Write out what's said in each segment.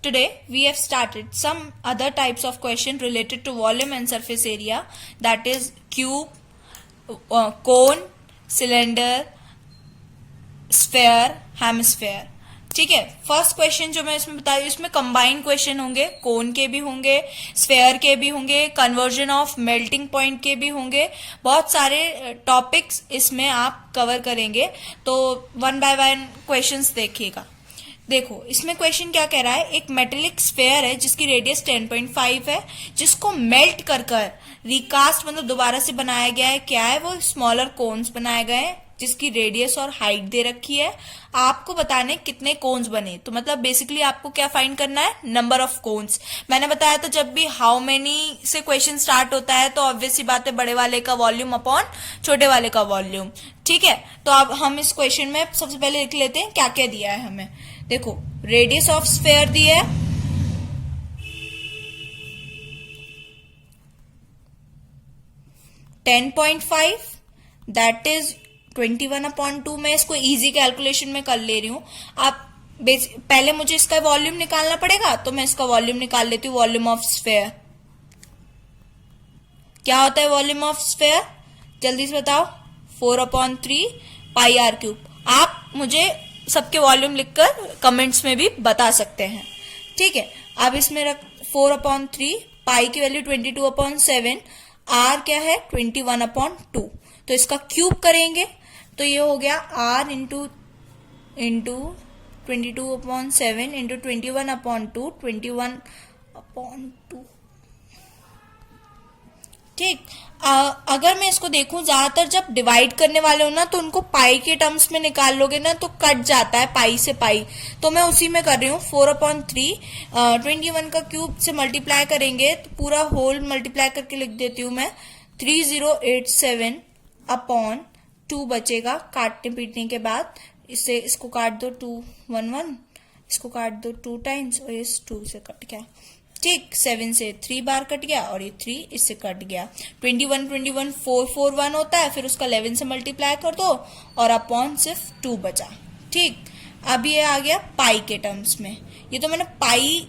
Today we have started some other types of question related to volume and surface area, that is cube, cone, cylinder, sphere, hemisphere. ठीक है. First question जो मैं इसमें बता रही हूँ, इसमें कंबाइंड क्वेश्चन होंगे, कोन के भी होंगे, स्फेयर के भी होंगे, कन्वर्जन ऑफ मेल्टिंग पॉइंट के भी होंगे. बहुत सारे टॉपिक्स इसमें आप कवर करेंगे. तो वन बाय वन क्वेश्चंस देखिएगा. देखो इसमें क्वेश्चन क्या कह रहा है. एक मेटेलिक स्फेयर है जिसकी रेडियस 10.5 है, जिसको मेल्ट कर रिकास्ट मतलब दोबारा से बनाया गया है. क्या है वो? स्मॉलर कोन्स बनाए गए हैं जिसकी रेडियस और हाइट दे रखी है. आपको बताने कितने कोन्स बने. तो मतलब बेसिकली आपको क्या फाइंड करना है? Number of cones. मैंने बताया था जब भी हाउ मेनी से क्वेश्चन स्टार्ट होता है तो ऑब्वियस सी बात है, बड़े वाले का वॉल्यूम अपॉन छोटे वाले का वॉल्यूम. ठीक है. तो अब हम इस क्वेश्चन में सबसे पहले लिख लेते हैं क्या क्या दिया है हमें. देखो रेडियस ऑफ स्फेयर दी है, .5 दैट इज 21/2. मैं इसको इजी कैलकुलेशन में कर ले रही हूं. आप पहले मुझे इसका वॉल्यूम निकालना पड़ेगा, तो मैं इसका वॉल्यूम निकाल लेती हूँ. वॉल्यूम ऑफ स्फेयर क्या होता है? वॉल्यूम ऑफ स्फेयर जल्दी से बताओ. 4/3 पाई आर क्यूब. आप मुझे सबके वॉल्यूम लिखकर कमेंट्स में भी बता सकते हैं. ठीक है. अब इसमें रख 4/3, पाई की वैल्यू 22/7, आर क्या है? 21/2. तो इसका क्यूब करेंगे तो ये हो गया r इंटू 22/7 इंटू 21/2, 21/2. ठीक. अगर मैं इसको देखूं, ज्यादातर जब डिवाइड करने वाले हो ना तो उनको पाई के टर्म्स में निकाल लोगे ना तो कट जाता है पाई से पाई. तो मैं उसी में कर रही हूँ. 4/3 21 का क्यूब से मल्टीप्लाई करेंगे तो पूरा होल मल्टीप्लाई करके लिख देती हूँ मैं. 3087/2 बचेगा काटने पीटने के बाद. इसको काट दो 2 1 1, इसको काट दो 2 टाइम्स और इस 2 से कट गया. ठीक. 7 से 3 बार कट गया और ये 3 इससे कट गया. 21 441 होता है, फिर उसका 11 से मल्टीप्लाई कर दो और अपॉन सिर्फ 2 बचा. ठीक. अब ये आ गया पाई के टर्म्स में. ये तो मैंने पाई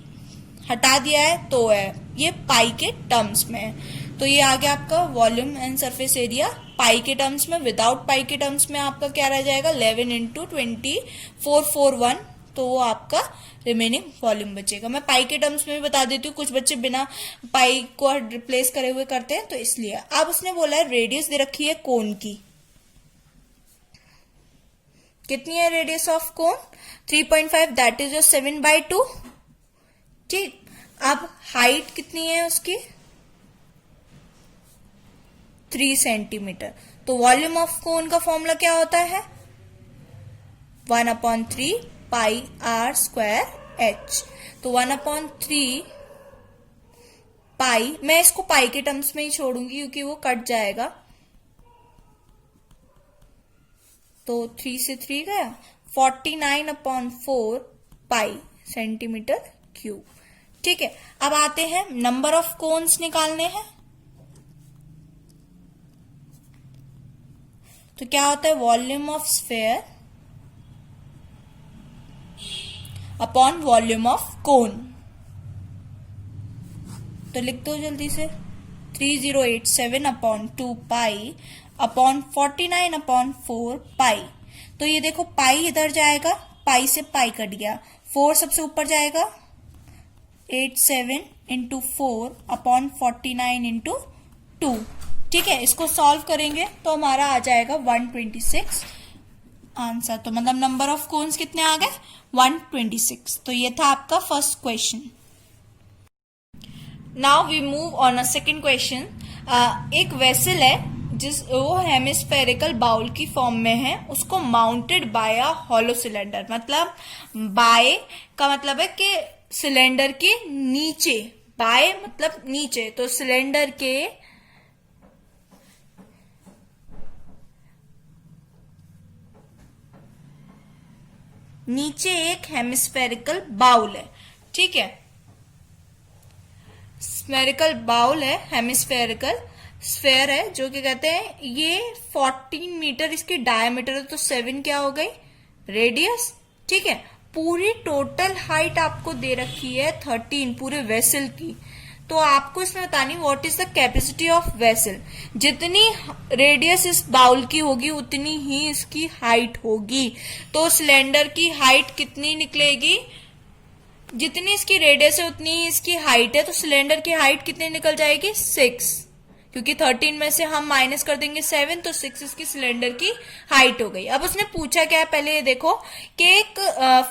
हटा दिया है तो है, ये पाई के टर्म्स में है. तो ये आ गया आपका volume and surface area pi के टर्म्स में. विदाउट पाई के टर्म्स में आपका क्या रह जाएगा? 11 इंटू 2441. तो वो आपका रिमेनिंग वॉल्यूम बचेगा. मैं पाई के टर्म्स में भी बता देती हूँ, कुछ बच्चे बिना पाई को रिप्लेस करे हुए करते हैं तो इसलिए. अब उसने बोला है रेडियस दे रखी है कोन की. कितनी है radius of cone? 3.5 that is 7/2. ठीक. अब हाइट कितनी है उसकी? 3 सेंटीमीटर. तो वॉल्यूम ऑफ कोन का फॉर्मूला क्या होता है? 1/3 पाई आर स्क्वायर एच. तो 1/3 पाई, मैं इसको पाई के टर्म्स में ही छोड़ूंगी क्योंकि वो कट जाएगा. तो 3 से 3 गया. 49/4 पाई सेंटीमीटर क्यूब. ठीक है. अब आते हैं नंबर ऑफ कोन्स निकालने हैं. तो क्या होता है? Volume of sphere upon volume of cone. तो लिख दो जल्दी से. 3087/2 पाई अपॉन 49/4 पाई. तो ये देखो पाई इधर जाएगा, पाई से पाई कट गया. 4 सबसे ऊपर जाएगा. 87 इंटू 4 अपॉन 49 इंटू 2. ठीक है. इसको सॉल्व करेंगे तो हमारा आ जाएगा 126 आंसर. तो मतलब नंबर ऑफ कोन्स कितने आ गए? 126. तो ये था आपका first question. Now we move on a second question. एक वेसल है वो हेमिस्फेरिकल बाउल की फॉर्म में है. उसको mounted by a hollow cylinder. मतलब बाय का मतलब है कि सिलेंडर के नीचे. बाय मतलब नीचे, तो सिलेंडर के नीचे एक हेमिस्फेरिकल बाउल है. ठीक है. स्फेरिकल बाउल है, हेमिस्फेरिकल स्फेयर है जो कि कहते हैं ये 14 मीटर इसकी डायमीटर है. तो 7 क्या हो गई? रेडियस. ठीक है. पूरी टोटल हाइट आपको दे रखी है 13 पूरे वेसल की, तो आपको इसमें बतानी what is the capacity of vessel. जितनी रेडियस इस बाउल की होगी उतनी ही इसकी हाइट होगी। तो सिलेंडर की हाइट कितनी निकलेगी, जितनी इसकी रेडियस है उतनी ही इसकी हाइट है, तो सिलेंडर की हाइट कितनी निकल जाएगी 6, क्योंकि 13 में से हम माइनस कर देंगे 7, तो 6 इसकी सिलेंडर की हाइट हो गई। अब उसने पूछा क्या है, पहले ये देखो कि एक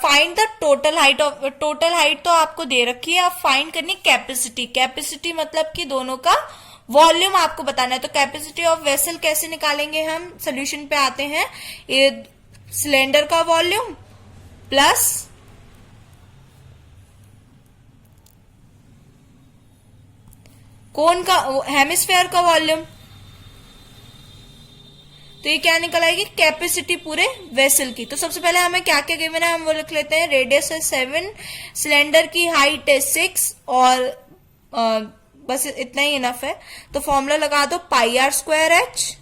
find the total height of, total height तो आपको दे रखी है, आप फाइंड करनी कैपेसिटी। कैपेसिटी मतलब कि दोनों का वॉल्यूम आपको बताना है। तो कैपेसिटी ऑफ वेसल कैसे निकालेंगे हम, सोल्यूशन पे आते हैं, ये सिलेंडर का वॉल्यूम प्लस कोन का, हेमिस्फेयर का वॉल्यूम, तो ये क्या निकल आएगी कैपेसिटी पूरे वेसल की। तो सबसे पहले हमें क्या क्या गिवन है हम वो लिख लेते हैं। रेडियस है 7, सिलेंडर की हाइट है 6 और बस इतना ही इनफ है। तो फॉर्मूला लगा दो pi R square H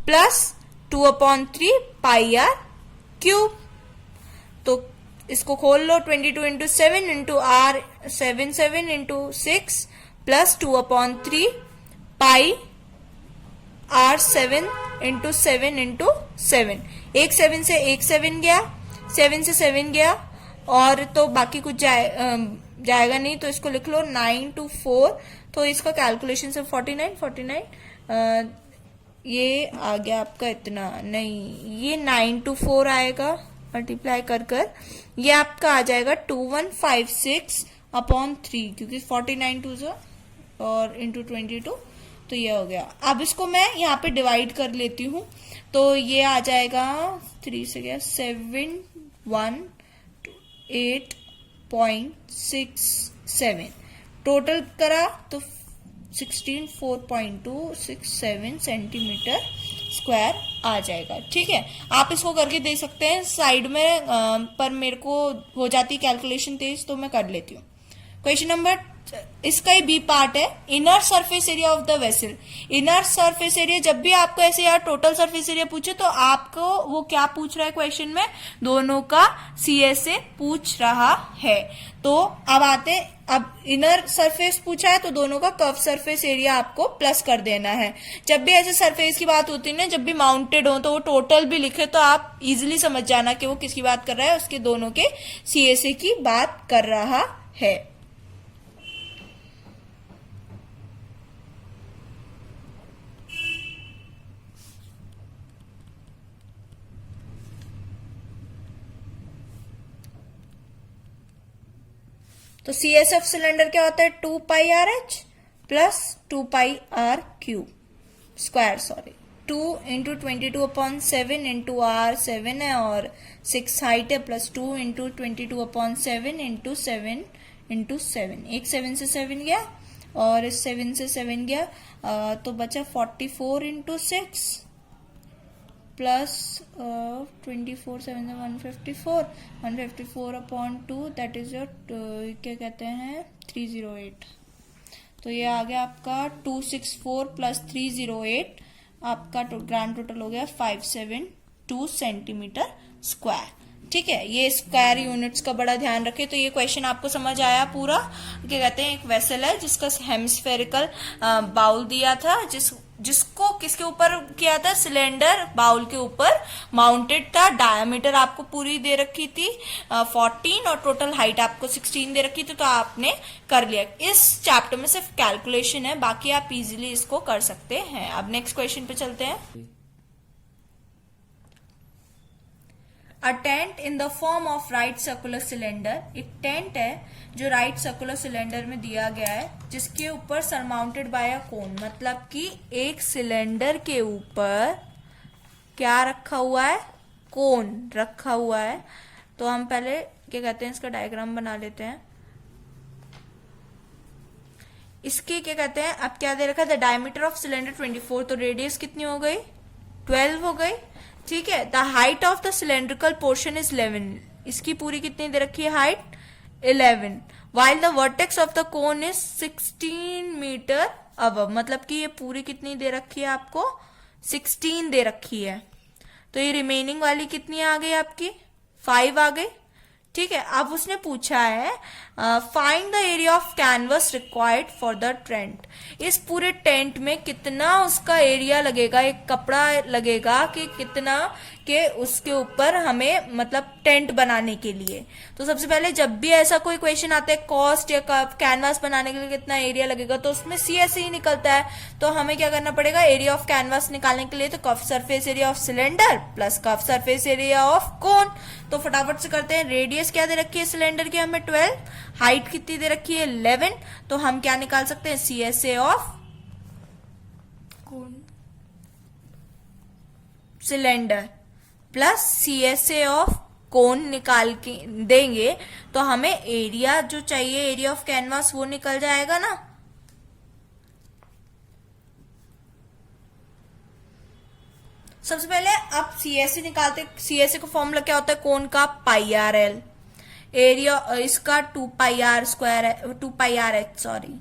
plus 2/3 pi R cube. तो इसको खोल लो, 22 into 7 into R 7 into 6 plus 2/3 pi R 7 into 7 into 7। एक 7 से एक 7 गया, 7 से 7 गया, और तो बाकी कुछ जाएगा नहीं, तो इसको लिख लो 9 to 4। तो इसका कैलकुलेशन से 49 ये आ गया आपका इतना, नहीं ये 9 to 4 आएगा, मल्टीप्लाई कर ये आपका आ जाएगा 2156/3, क्योंकि 49 2 और इंटू 22, तो ये हो गया। अब इसको मैं यहाँ पे डिवाइड कर लेती हूँ, तो ये आ जाएगा 3 से गया 718.67, टोटल करा तो 164.267 सेंटीमीटर स्क्वायर आ जाएगा। ठीक है, आप इसको करके दे सकते हैं साइड में, पर मेरे को हो जाती कैलकुलेशन तेज, तो मैं कर लेती हूँ। क्वेश्चन नंबर, इसका ही बी पार्ट है, inner surface area of the vessel. Inner surface area, जब भी आपको ऐसे यार टोटल सरफेस एरिया पूछे तो आपको वो क्या पूछ रहा है क्वेश्चन में, दोनों का CSA पूछ रहा है। तो अब आते हैं, अब इनर सरफेस पूछा है तो दोनों का कर्व सरफेस एरिया आपको प्लस कर देना है। जब भी ऐसे सरफेस की बात होती है ना, जब भी माउंटेड हो तो वो टोटल भी लिखे तो आप इजिली समझ जाना कि वो किसकी बात कर रहा है, उसके दोनों के CSA की बात कर रहा है। तो CSA ऑफ सिलेंडर क्या होता है, 2 pi R H plus 2 pi R cube square, sorry 2 into 22/7 into R 7 है और 6 हाइट है, प्लस 2 इंटू 22/7 इंटू 7 इंटू 7। एक 7 से 7 गया और इस 7 से 7 गया, तो बचा 44 into 6 plus 24 7 154/2, that is your क्या कहते हैं 308। तो ये आ गया आपका 264 प्लस 308, आपका ग्रैंड टोटल हो गया 572 सेंटीमीटर स्क्वायर। ठीक है, ये स्क्वायर यूनिट्स का बड़ा ध्यान रखे। तो ये क्वेश्चन आपको समझ आया पूरा। क्या कहते हैं, एक वेसल है जिसका हेमिस्फेरिकल बाउल दिया था, जिसको किसके ऊपर किया था, सिलेंडर बाउल के ऊपर माउंटेड था। डायमीटर आपको पूरी दे रखी थी 14 और टोटल हाइट आपको 16 दे रखी थी, तो आपने कर लिया। इस चैप्टर में सिर्फ कैलकुलेशन है, बाकी आप इजीली इसको कर सकते हैं। अब नेक्स्ट क्वेश्चन पे चलते हैं। A tent in the form of right circular cylinder, एक टेंट है जो राइट सर्कुलर सिलेंडर में दिया गया है, जिसके ऊपर सरमाउंटेड बाय अ कोन, मतलब कि एक सिलेंडर के ऊपर क्या रखा हुआ है, कोन रखा हुआ है। तो हम पहले क्या कहते हैं, इसका डायग्राम बना लेते हैं। इसके क्या कहते हैं, अब क्या दे रखा है, द डायमीटर ऑफ सिलेंडर 24, तो रेडियस कितनी हो गई 12 हो गई। ठीक है, the height of the cylindrical portion is 11, इसकी पूरी कितनी दे रखी है height 11, while the vertex of the cone is 16 metre above, मतलब कि ये पूरी कितनी दे रखी है आपको 16 दे रखी है। तो ये रिमेनिंग वाली कितनी आ गई आपकी 5 आ गई। ठीक है, अब उसने पूछा है find the area of canvas required for the tent. इस पूरे टेंट में कितना उसका एरिया लगेगा, एक कपड़ा लगेगा कि कितना के उसके ऊपर हमें मतलब टेंट बनाने के लिए। तो सबसे पहले जब भी ऐसा कोई क्वेश्चन आता है कॉस्ट या कैनवास बनाने के लिए कितना एरिया लगेगा, तो उसमें सी ऐसे ही निकलता है। तो हमें क्या करना पड़ेगा, एरिया ऑफ कैनवास निकालने के लिए तो curve surface area of cylinder plus curve surface area of cone. तो फटाफट से करते हैं। रेडियस क्या दे रखी है सिलेंडर की हमें 12, हाइट कितनी दे रखी है 11। तो हम क्या निकाल सकते हैं, C S A of cylinder plus C S A of cone निकाल के देंगे तो हमें एरिया जो चाहिए, एरिया ऑफ कैनवास, वो निकल जाएगा ना। सबसे पहले अब सीएसए निकालते। सीएसए का फॉर्मूला क्या होता है, कोन का पाई आर एल, एरिया इसका 2 पाई आर स्क्वायर है, 2 पाई आर एच सॉरी,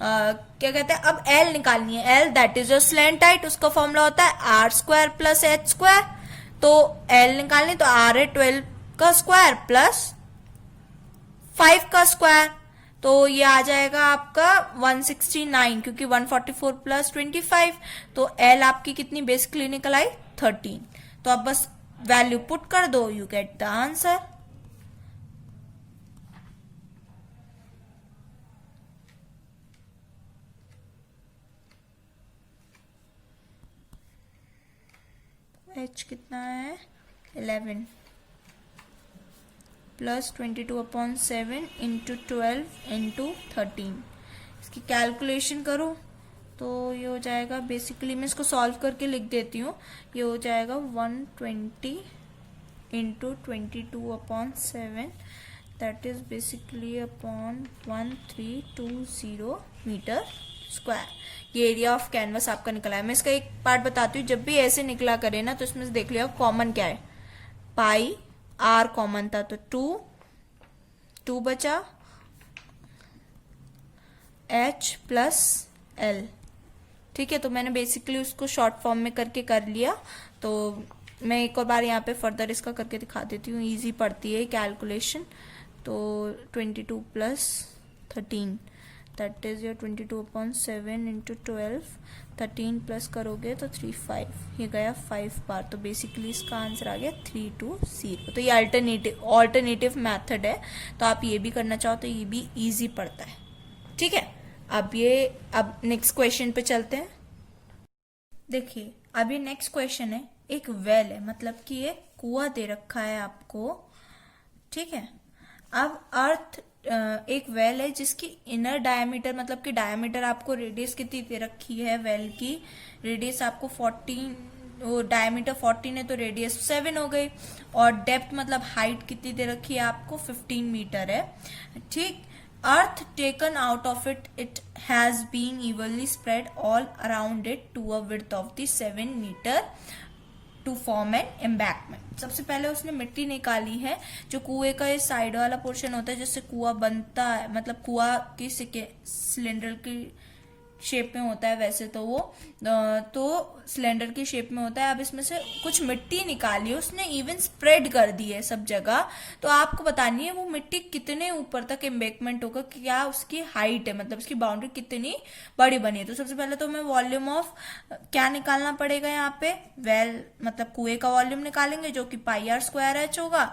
क्या कहते हैं। अब एल निकालनी है, L that is your slant height, उसका फॉर्मूला होता है R square plus H square. तो एल निकालनी तो आर है 12 का स्क्वायर प्लस 5 का स्क्वायर, तो ये आ जाएगा आपका 169, क्योंकि 144 प्लस 25। तो एल आपकी कितनी बेसिकली निकल आई 13। तो अब बस वैल्यू पुट कर दो, you get the answer. H कितना है 11 प्लस 22/7 इंटू 12 इंटू 13। इसकी कैलकुलेशन करो तो ये हो जाएगा, बेसिकली मैं इसको सॉल्व करके लिख देती हूँ। ये हो जाएगा 120 into 22/7, that is basically upon 1320 metre square. ये एरिया ऑफ कैनवस आपका निकला है। मैं इसका एक पार्ट बताती हूँ, जब भी ऐसे निकला करे ना तो इसमें से देख लिया कॉमन क्या है, पाई आर कॉमन था तो 2 बचा, एच प्लस एल। ठीक है, तो मैंने बेसिकली उसको शॉर्ट फॉर्म में करके कर लिया। तो मैं एक और बार यहाँ पे फर्दर इसका करके दिखा देती हूँ, इजी पड़ती है कैलकुलेशन। तो 22 plus 13 that is your 22/7 into 12, 13 plus करोगे तो 35, ये गया 5 बार। तो बेसिकली इसका आंसर आ गया 320। तो ये अल्टरनेटिव मेथड है, तो आप ये भी करना चाहो तो ये भी इजी पड़ता है। ठीक है, अब नेक्स्ट क्वेश्चन पे चलते हैं। देखिए अब ये नेक्स्ट क्वेश्चन है, एक वेल है, मतलब कि एक कुआं दे रखा है आपको। ठीक है, अब अर्थ एक वेल है जिसकी इनर डायमीटर, मतलब कि डायमीटर आपको रेडियस कितनी दे रखी है, वेल की रेडियस आपको 14, वो डायमीटर 14 है तो रेडियस 7 हो गई, और डेप्थ मतलब हाइट कितनी दे रखी है आपको 15 मीटर है। ठीक, earth taken out of it has been evenly spread all around it to a width of the 7 metre to form an embankment. सबसे पहले उसने मिट्टी निकाली है, जो कुएं का ये साइड वाला पोर्शन होता है जिससे कुआं बनता है, मतलब कुआं की सिलेंडर की शेप में होता है वैसे तो वो तो सिलेंडर की शेप में होता है। अब इसमें से कुछ मिट्टी निकाली है उसने, इवन स्प्रेड कर दी है सब जगह। तो आपको बतानी है वो मिट्टी कितने ऊपर तक एम्बैंकमेंट होगा, क्या उसकी हाइट है, मतलब उसकी बाउंड्री कितनी बड़ी बनी है। तो सबसे पहले तो हमें वॉल्यूम ऑफ क्या निकालना पड़ेगा, यहाँ पे वेल मतलब कुएं का वॉल्यूम निकालेंगे जो कि पाई आर स्क्वायर एच होगा।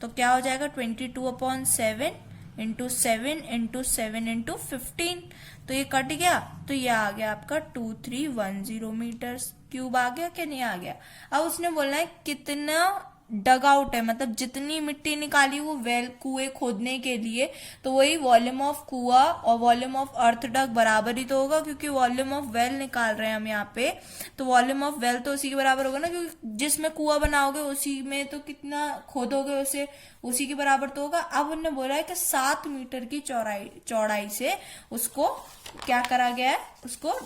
तो क्या हो जाएगा 22/7 इंटू 7 इंटू 7 इंटू 15। तो ये कट गया, तो ये आ गया आपका 2310 मीटर क्यूब आ गया कि नहीं आ गया। अब उसने बोलना है कितना डग आउट है, मतलब जितनी मिट्टी निकाली वो वेल कुएं खोदने के लिए, तो वही वॉल्यूम ऑफ कुआ और वॉल्यूम ऑफ अर्थ डग बराबर ही तो होगा, क्योंकि वॉल्यूम ऑफ वेल निकाल रहे हैं हम यहाँ पे। तो वॉल्यूम ऑफ वेल तो उसी के बराबर होगा ना, क्योंकि जिसमें कुआ बनाओगे उसी में तो कितना खोदोगे उसे उसी के बराबर तो होगा। अब उन्होंने बोला है कि 7 मीटर की चौड़ाई से उसको क्या करा गया है, उसको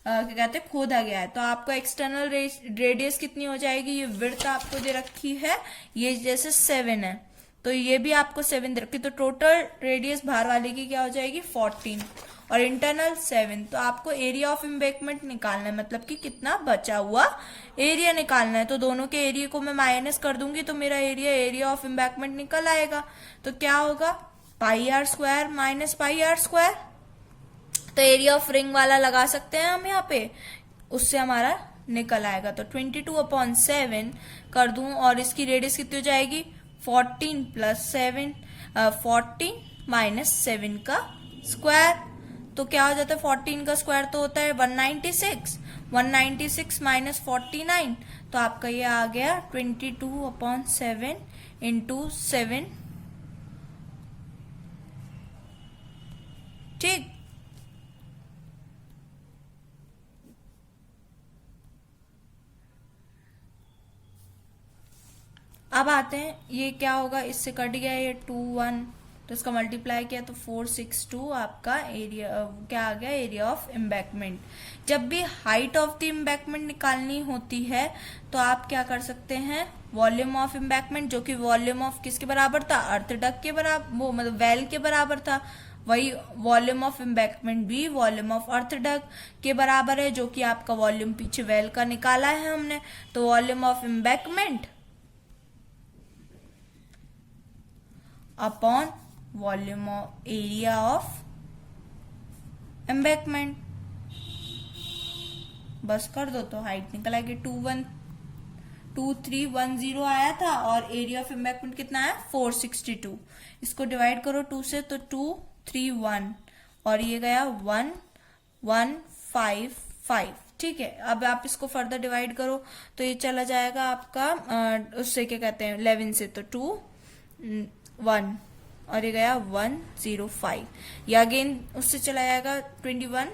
क्या कहते हैं खोदा गया है। तो आपको एक्सटर्नल रेडियस कितनी हो जाएगी, ये विड्थ आपको दे रखी है, ये जैसे 7 है तो ये भी आपको 7 दे रखी, तो टोटल रेडियस बाहर वाले की क्या हो जाएगी 14, और इंटरनल 7। तो आपको एरिया ऑफ एम्बैंकमेंट निकालना है, मतलब कि कितना बचा हुआ एरिया निकालना है। तो दोनों के एरिया को मैं माइनस कर दूंगी तो मेरा एरिया ऑफ एम्बैंकमेंट निकल आएगा। तो क्या होगा, pi R square minus pi R square. तो एरिया ऑफ रिंग वाला लगा सकते हैं हम यहाँ पे, उससे हमारा निकल आएगा। तो 22/7 कर दूं और इसकी रेडियस कितनी हो जाएगी 14 + 7, 14 माइनस 7 का स्क्वायर। तो क्या हो जाता है 14 का स्क्वायर तो होता है 196, 196 माइनस 49। तो आपका ये आ गया 22/7 इंटू 7। ठीक, अब आते हैं ये क्या होगा, इससे कट गया ये 2 1, तो इसका मल्टीप्लाई किया तो 462 आपका एरिया क्या आ गया, एरिया ऑफ एम्बैंकमेंट। जब भी हाइट ऑफ द एम्बैंकमेंट निकालनी होती है तो आप क्या कर सकते हैं, वॉल्यूम ऑफ एम्बैंकमेंट, जो कि वॉल्यूम ऑफ किसके बराबर था, अर्थ डक के बराबर, वो मतलब वेल के बराबर था, वही वॉल्यूम ऑफ एम्बैंकमेंट भी वॉल्यूम ऑफ अर्थ डक के बराबर है, जो कि आपका वॉल्यूम पीछे वेल का निकाला है हमने। तो volume of embankment upon volume of area of embankment, बस कर दो तो हाइट निकल आएगी 2310 आया था और एरिया ऑफ एम्बैंकमेंट कितना है 462। इसको डिवाइड करो 2 से तो 231 और ये गया 1155। ठीक है, अब आप इसको फर्दर डिवाइड करो तो ये चला जाएगा आपका उससे क्या कहते हैं 11 से तो 2 1 और ये गया 105। या अगेन उससे चला जाएगा 21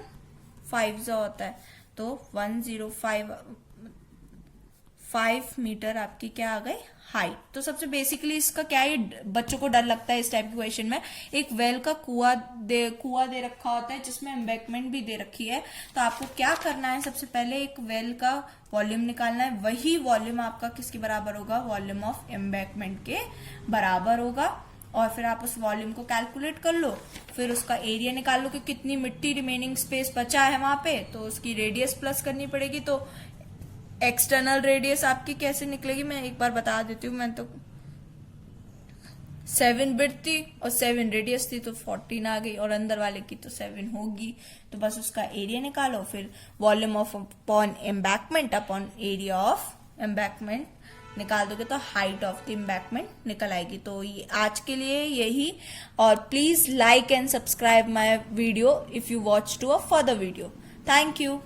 5 होता है तो 105 मीटर आपकी क्या आ गई हाइट। तो सबसे बेसिकली इसका क्या है, बच्चों को डर लगता है इस टाइप के क्वेश्चन में, एक वेल का कुआं दे रखा होता है जिसमें एम्बैंकमेंट भी दे रखी है। तो आपको क्या करना है, सबसे पहले एक वेल का वॉल्यूम निकालना है, वही वॉल्यूम आपका किसके बराबर होगा, वॉल्यूम ऑफ एम्बैंकमेंट के बराबर होगा। और फिर आप उस वॉल्यूम को कैलकुलेट कर लो, फिर उसका एरिया निकाल लो कि कितनी मिट्टी रिमेनिंग स्पेस बचा है वहां पे, तो उसकी रेडियस प्लस करनी पड़ेगी। तो एक्सटर्नल रेडियस आपकी कैसे निकलेगी मैं एक बार बता देती हूँ। मैं तो 7 बिट थी और 7 रेडियस थी तो 14 आ गई, और अंदर वाले की तो 7 होगी। तो बस उसका एरिया निकालो, फिर volume of upon embankment upon area of embankment निकाल दोगे तो हाइट ऑफ द एम्बैंकमेंट निकल आएगी। तो ये आज के लिए यही, और please like and subscribe my video if you watch to a further video. Thank you.